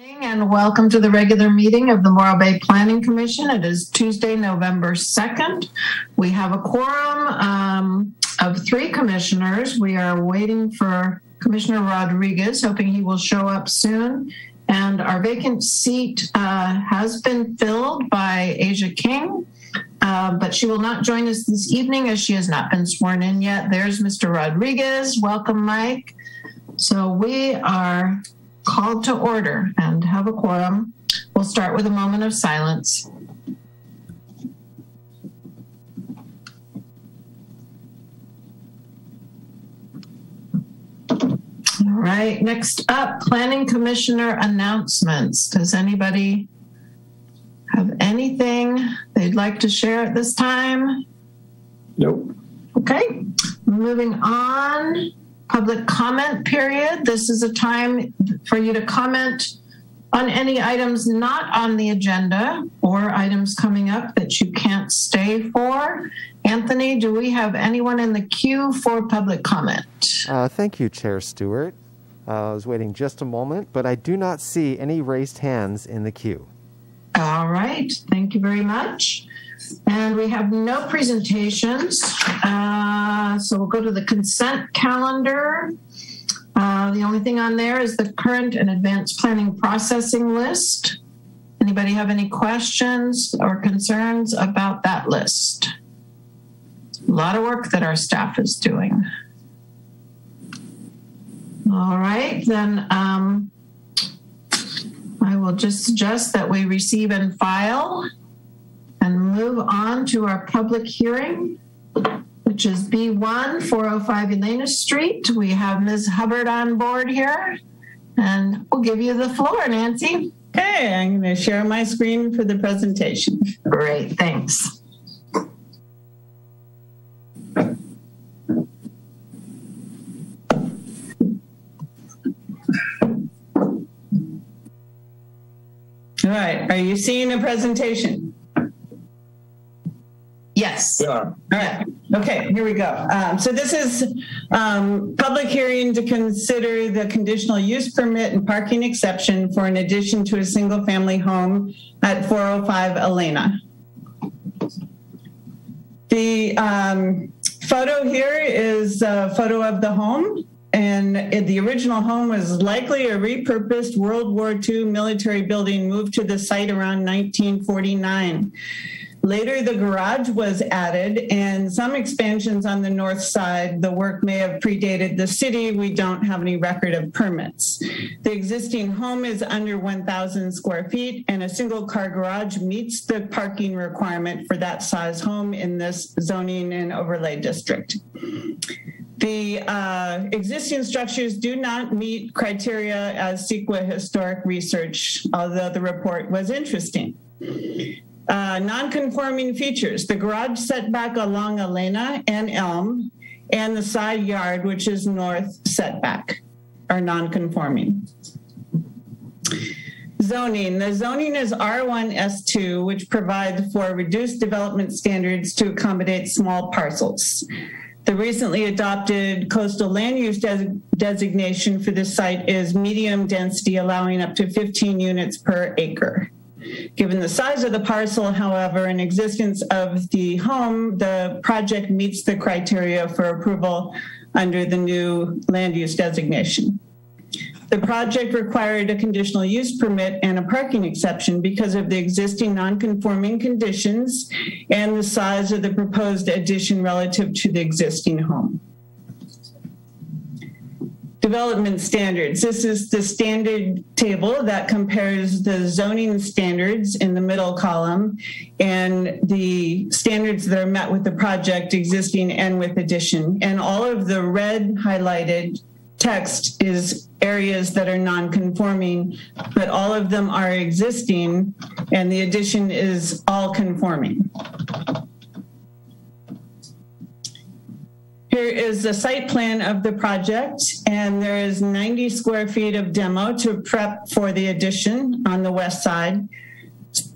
And welcome to the regular meeting of the Morro Bay Planning Commission. It is Tuesday, November 2nd. We have a quorum of 3 commissioners. We are waiting for Commissioner Rodriguez, hoping he will show up soon. And our vacant seat has been filled by Asia King, but she will not join us this evening as she has not been sworn in yet. There's Mr. Rodriguez. Welcome, Mike. So we are called to order and have a quorum. We'll start with a moment of silence. All right, next up, Planning Commissioner announcements. Does anybody have anything they'd like to share at this time? Nope. Okay, moving on. Public comment period. This is a time for you to comment on any items not on the agenda or items coming up that you can't stay for. Anthony, do we have anyone in the queue for public comment? Thank you, Chair Stewart. I was waiting just a moment, but I do not see any raised hands in the queue. All right, thank you very much. And we have no presentations, so we'll go to the consent calendar. The only thing on there is the current and advanced planning processing list. Anybody have any questions or concerns about that list? A lot of work that our staff is doing. All right, then I will just suggest that we receive and file and move on to our public hearing, which is B1, 405 Elena Street. We have Ms. Hubbard on board here, and we'll give you the floor, Nancy. Okay, I'm going to share my screen for the presentation. Great, thanks. All right, are you seeing a presentation? Yes. Yeah. All right. Okay, here we go. So this is public hearing to consider the conditional use permit and parking exception for an addition to a single family home at 405 Elena. The photo here is a photo of the home. And the original home was likely a repurposed World War II military building moved to the site around 1949. Later, the garage was added and some expansions on the north side. The work may have predated the city. We don't have any record of permits. The existing home is under 1,000 square feet, and a single car garage meets the parking requirement for that size home in this zoning and overlay district. The existing structures do not meet criteria as CEQA historic research, although the report was interesting. Non-conforming features, the garage setback along Elena and Elm and the side yard, which is north setback, are non-conforming. Zoning, the zoning is R1S2, which provides for reduced development standards to accommodate small parcels. The recently adopted coastal land use designation for this site is medium density, allowing up to 15 units per acre. Given the size of the parcel, however, and existence of the home, the project meets the criteria for approval under the new land use designation. The project required a conditional use permit and a parking exception because of the existing non-conforming conditions and the size of the proposed addition relative to the existing home. Development standards. This is the standard table that compares the zoning standards in the middle column and the standards that are met with the project existing and with addition. And all of the red highlighted text is areas that are non-conforming, but all of them are existing and the addition is all conforming. Here is the site plan of the project, and there is 90 square feet of demo to prep for the addition on the west side,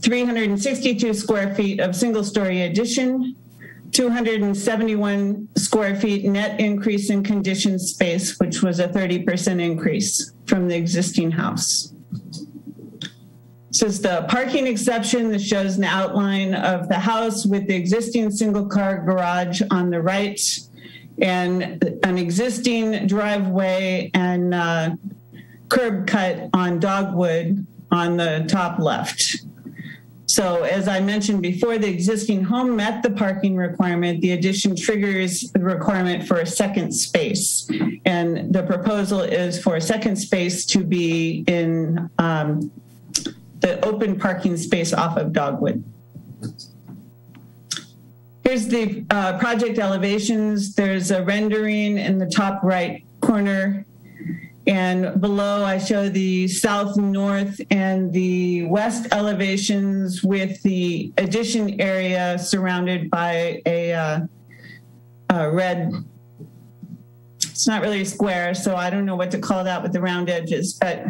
362 square feet of single-story addition, 271 square feet net increase in conditioned space, which was a 30% increase from the existing house. This is the parking exception that shows an outline of the house with the existing single-car garage on the right and an existing driveway and curb cut on dogwood on the top left. So as I mentioned before, the existing home met the parking requirement. The addition triggers the requirement for a second space. And the proposal is for a second space to be in the open parking space off of Dogwood. Here's the project elevations. There's a rendering in the top right corner. And below I show the south, north, and the west elevations with the addition area surrounded by a red, it's not really a square, so I don't know what to call that with the round edges, but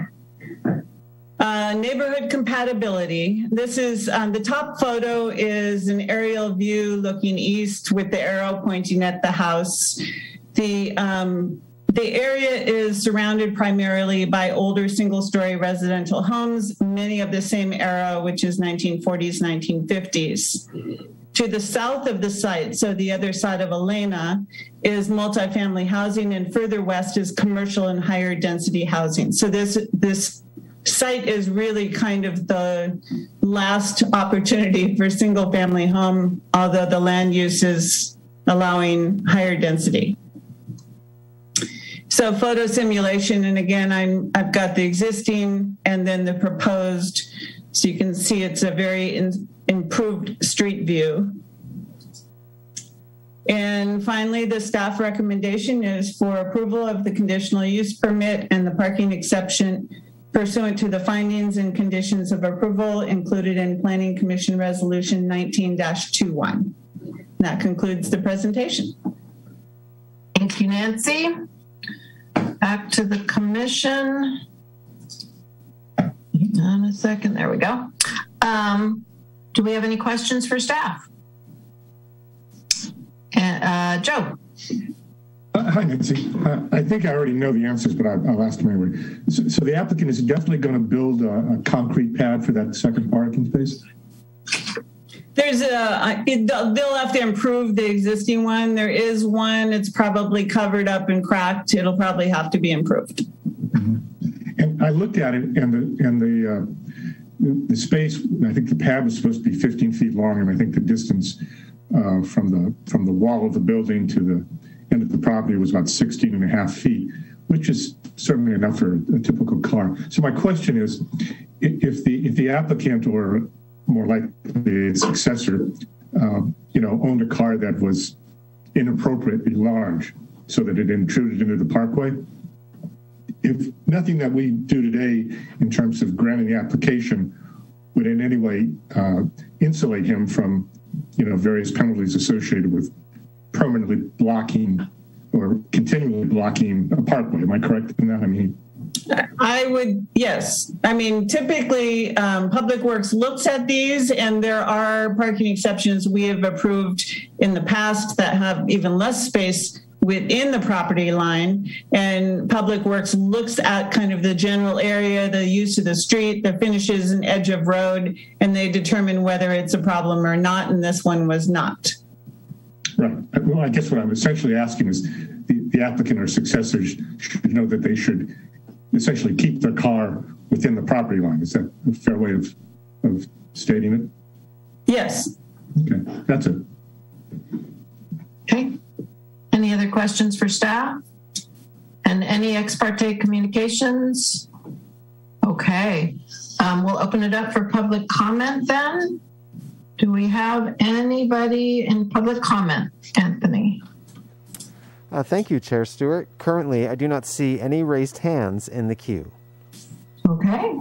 neighborhood compatibility. This is, the top photo is an aerial view looking east with the arrow pointing at the house. The area is surrounded primarily by older single-story residential homes, many of the same era, which is 1940s, 1950s. To the south of the site, so the other side of Elena, is multifamily housing, and further west is commercial and higher density housing. So this site is really kind of the last opportunity for single-family home, although the land use is allowing higher density. So photo simulation, and again, I've got the existing and then the proposed, so you can see it's a very improved street view. And finally, the staff recommendation is for approval of the conditional use permit and the parking exception pursuant to the findings and conditions of approval included in Planning Commission Resolution 19-21. That concludes the presentation. Thank you, Nancy. Back to the commission. Hang on a second. There we go. Do we have any questions for staff? And Joe. Hi, Nancy. I think I already know the answers, but I'll ask them anyway. So the applicant is definitely going to build a concrete pad for that second parking space? There's they'll have to improve the existing one. There is one, it's probably covered up and cracked. It'll probably have to be improved. Mm-hmm. And I looked at it, and the space, I think the pad was supposed to be 15 feet long, and I think the distance from the wall of the building to the end of the property was about 16 and a half feet, which is certainly enough for a typical car. So my question is, if the applicant, or more likely a successor, owned a car that was inappropriately large so that it intruded into the parkway, if nothing that we do today in terms of granting the application would in any way insulate him from, various penalties associated with permanently blocking or continually blocking a parkway. Am I correct in that? I would, yes. Typically, Public Works looks at these, and there are parking exceptions we have approved in the past that have even less space within the property line. And Public Works looks at kind of the general area, the use of the street, the finishes and edge of road, and they determine whether it's a problem or not, and this one was not. Right. Well, I guess what I'm essentially asking is the applicant or successors should know that they should essentially keep their car within the property line. Is that a fair way of stating it? Yes. Okay, that's it. Okay. Any other questions for staff? And any ex parte communications? Okay. We'll open it up for public comment then. Do we have anybody in public comment, Anthony? Thank you, Chair Stewart. Currently, I do not see any raised hands in the queue. Okay.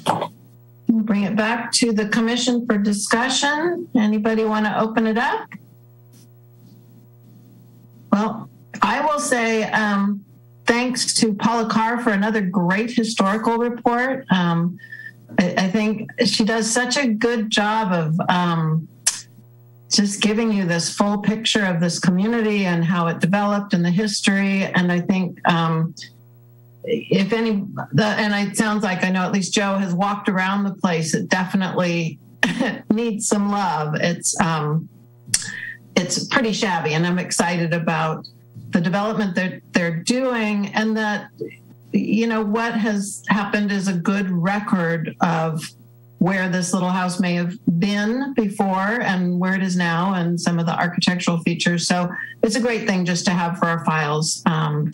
We'll bring it back to the commission for discussion. Anybody want to open it up? Well, I will say thanks to Paula Carr for another great historical report. I think she does such a good job of just giving you this full picture of this community and how it developed and the history. And I think if any, and it sounds like I know at least Joe has walked around the place. It definitely needs some love. It's pretty shabby, and I'm excited about the development that they're doing, and that, what has happened is a good record of where this little house may have been before and where it is now, and some of the architectural features. So it's a great thing just to have for our files.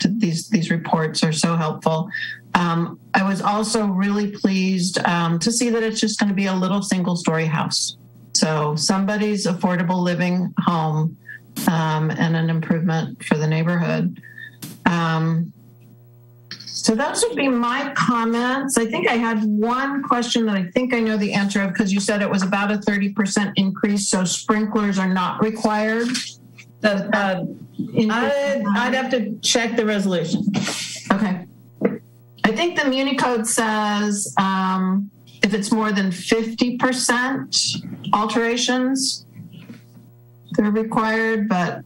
These reports are so helpful. I was also really pleased to see that it's just going to be a little single-story house. So somebody's affordable living home, and an improvement for the neighborhood. So those would be my comments. I think I had one question that I think I know the answer of, because you said it was about a 30% increase, so sprinklers are not required. I'd have to check the resolution. Okay. I think the Muni Code says if it's more than 50% alterations, they're required, but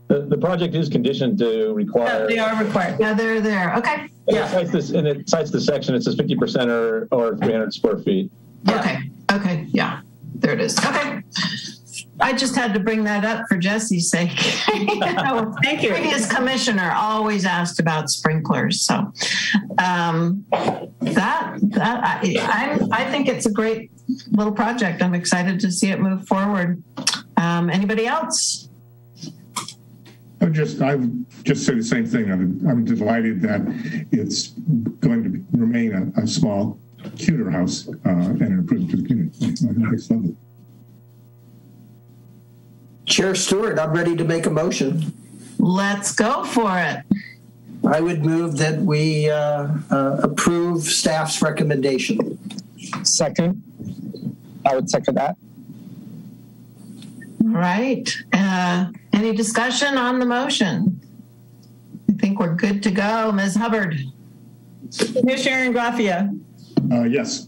the project is conditioned to require. Yeah, they are required. Yeah, they're there. Okay. Yeah. It cites the section. It says 50% or 300 square feet. Yeah. Okay. Yeah, there it is. Okay. I just had to bring that up for Jesse's sake. Thank you. Previous commissioner always asked about sprinklers, so I think it's a great little project. I'm excited to see it move forward. Anybody else? I would just say the same thing. I'm delighted that it's going to remain a small, cuter house and an improvement to the community. I think it's lovely. Chair Stewart, I'm ready to make a motion. Let's go for it. I would move that we approve staff's recommendation. Second. I would second that. All right. Any discussion on the motion? I think we're good to go. Ms. Hubbard. Commissioner Ingraffia. Yes.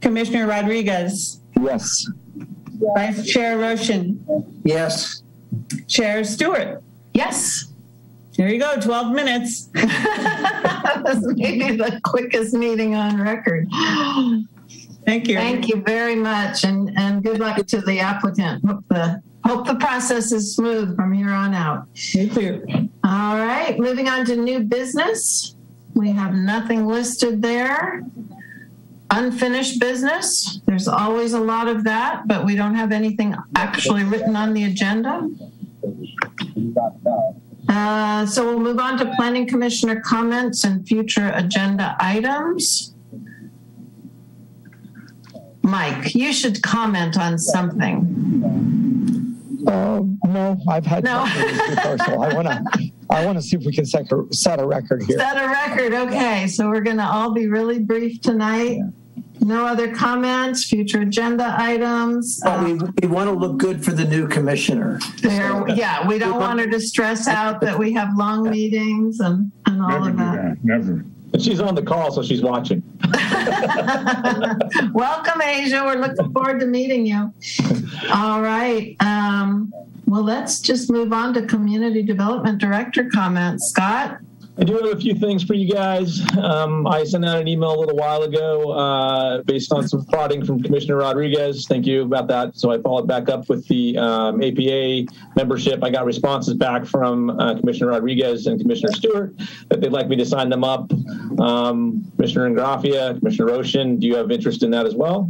Commissioner Rodriguez. Yes. Vice Chair Roshan. Yes. Chair Stewart. Yes. There you go, 12 minutes. That was maybe the quickest meeting on record. Thank you. Thank you very much, and good luck to the applicant. Hope the process is smooth from here on out. Me too. All right, moving on to new business. We have nothing listed there. Unfinished business. There's always a lot of that, but we don't have anything actually written on the agenda. So we'll move on to Planning Commissioner comments and future agenda items. Mike, you should comment on something. No, I've had before, so I want to see if we can set a record here. Set a record, okay. So we're going to all be really brief tonight. No other comments, future agenda items. We want to look good for the new commissioner. Yeah, we don't want her to stress out that we have long meetings and all Never of that. Never. And she's on the call, so she's watching. Welcome, Asia. We're looking forward to meeting you. All right. Well, let's just move on to Community Development Director comments. Scott? I do have a few things for you guys. I sent out an email a little while ago based on some prodding from Commissioner Rodriguez. Thank you about that. So I followed back up with the APA membership. I got responses back from Commissioner Rodriguez and Commissioner Stewart that they'd like me to sign them up. Commissioner Ingraffia, Commissioner Roshan, do you have interest in that as well?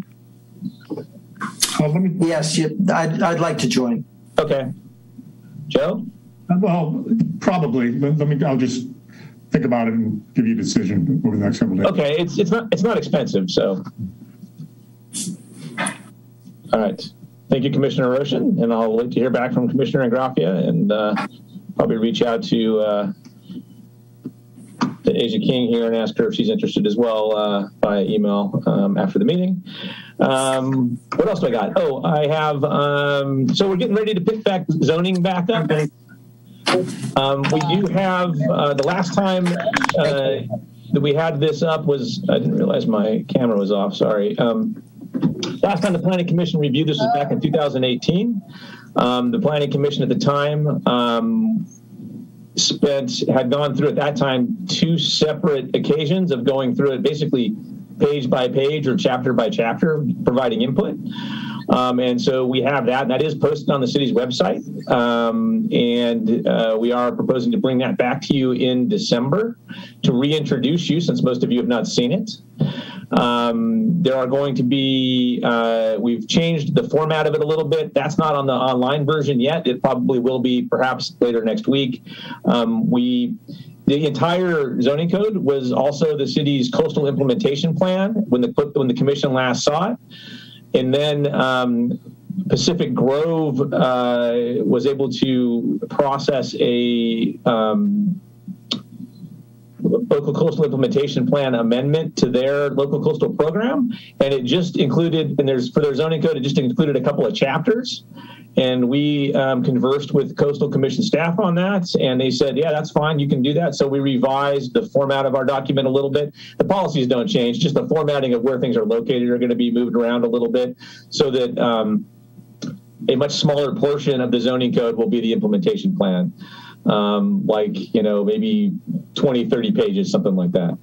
Yes, I'd like to join. Okay. Joe? Well, probably. I'll just think about it and give you a decision over the next couple of days. Okay, it's not expensive, so. All right. Thank you, Commissioner Roshan, and I'll wait to hear back from Commissioner Ingraffia and probably reach out to Asia King here and ask her if she's interested as well via email after the meeting. What else do I got? Oh, I have, so we're getting ready to pick zoning back up. We do have, the last time that we had this up was, I didn't realize my camera was off, sorry. Last time the Planning Commission reviewed this was back in 2018. The Planning Commission at the time had gone through at that time 2 separate occasions of going through it basically page by page or chapter by chapter, providing input. And so we have that, and that is posted on the city's website. And we are proposing to bring that back to you in December to reintroduce you, since most of you have not seen it. There are going to be, we've changed the format of it a little bit. That's not on the online version yet. It probably will be perhaps later next week. The entire zoning code was also the city's coastal implementation plan when the commission last saw it. And then Pacific Grove was able to process a local coastal implementation plan amendment to their local coastal program, and it just included, for their zoning code, it just included a couple of chapters. And we conversed with Coastal Commission staff on that, and they said, yeah, that's fine, you can do that. So we revised the format of our document a little bit. The policies don't change, just the formatting of where things are located are going to be moved around a little bit so that a much smaller portion of the zoning code will be the implementation plan. Maybe 20, 30 pages, something like that.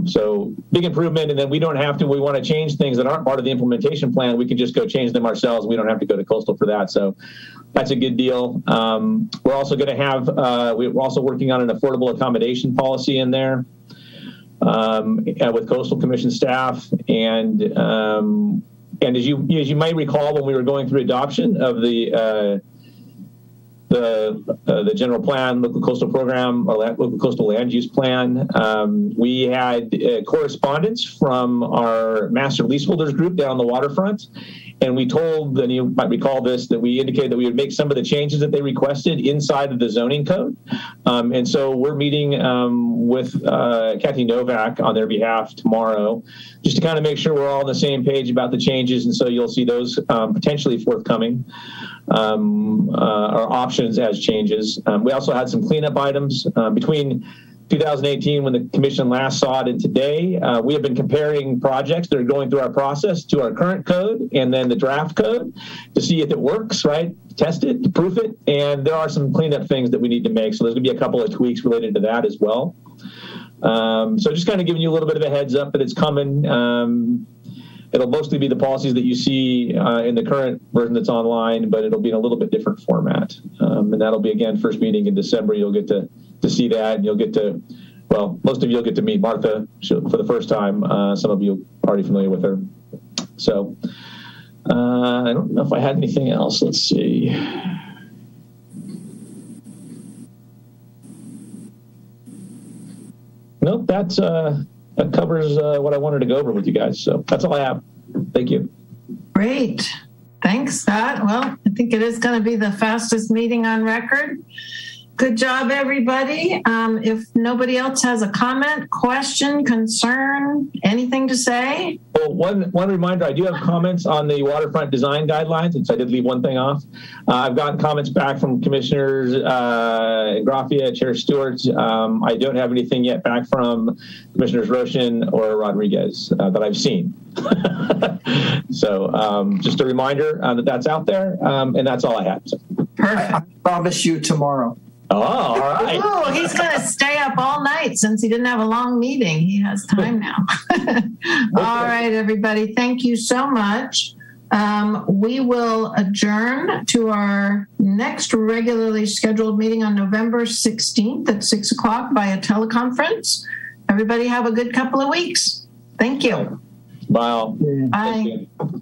So big improvement. And then we want to change things that aren't part of the implementation plan. We can just go change them ourselves. We don't have to go to coastal for that. So that's a good deal. We're also going to have, we're also working on an affordable accommodation policy in there with Coastal Commission staff. And as you might recall, when we were going through adoption of the general plan, local coastal program, or local coastal land use plan, we had correspondence from our master leaseholders group down on the waterfront. And we told, and you might recall this, that we indicated that we would make some of the changes that they requested inside of the zoning code. And so we're meeting with Kathy Novak on their behalf tomorrow, just to kind of make sure we're all on the same page about the changes. And so you'll see those potentially forthcoming. Our options as changes. We also had some cleanup items between 2018 when the commission last saw it and today. We have been comparing projects that are going through our process to our current code and then the draft code to see if it works, right? Test it, to proof it. And there are some cleanup things that we need to make. So there's going to be a couple of tweaks related to that as well. So just kind of giving you a little bit of a heads up that it's coming. It'll mostly be the policies that you see in the current version that's online, but it'll be in a little bit different format. And that'll be, again, first meeting in December. You'll get to see that, and you'll get to, well, most of you will get to meet Martha for the first time. Some of you are already familiar with her. So I don't know if I had anything else. Let's see. Nope, that covers what I wanted to go over with you guys. So that's all I have. Thank you. Great. Thanks, Scott. Well, I think it is going to be the fastest meeting on record. Good job, everybody. If nobody else has a comment, question, concern, anything to say? Well, one reminder, I do have comments on the waterfront design guidelines, since I did leave one thing off. I've gotten comments back from Commissioners Graffia, Chair Stewart. I don't have anything yet back from Commissioners Roshan or Rodriguez that I've seen. So just a reminder that that's out there, and that's all I have. So. Perfect. I promise you tomorrow. Oh, all right. Oh, he's going to stay up all night since he didn't have a long meeting. He has time now. All right, everybody. Thank you so much. We will adjourn to our next regularly scheduled meeting on November 16th at 6 o'clock via teleconference. Everybody have a good couple of weeks. Thank you. Bye. Bye. Thank you.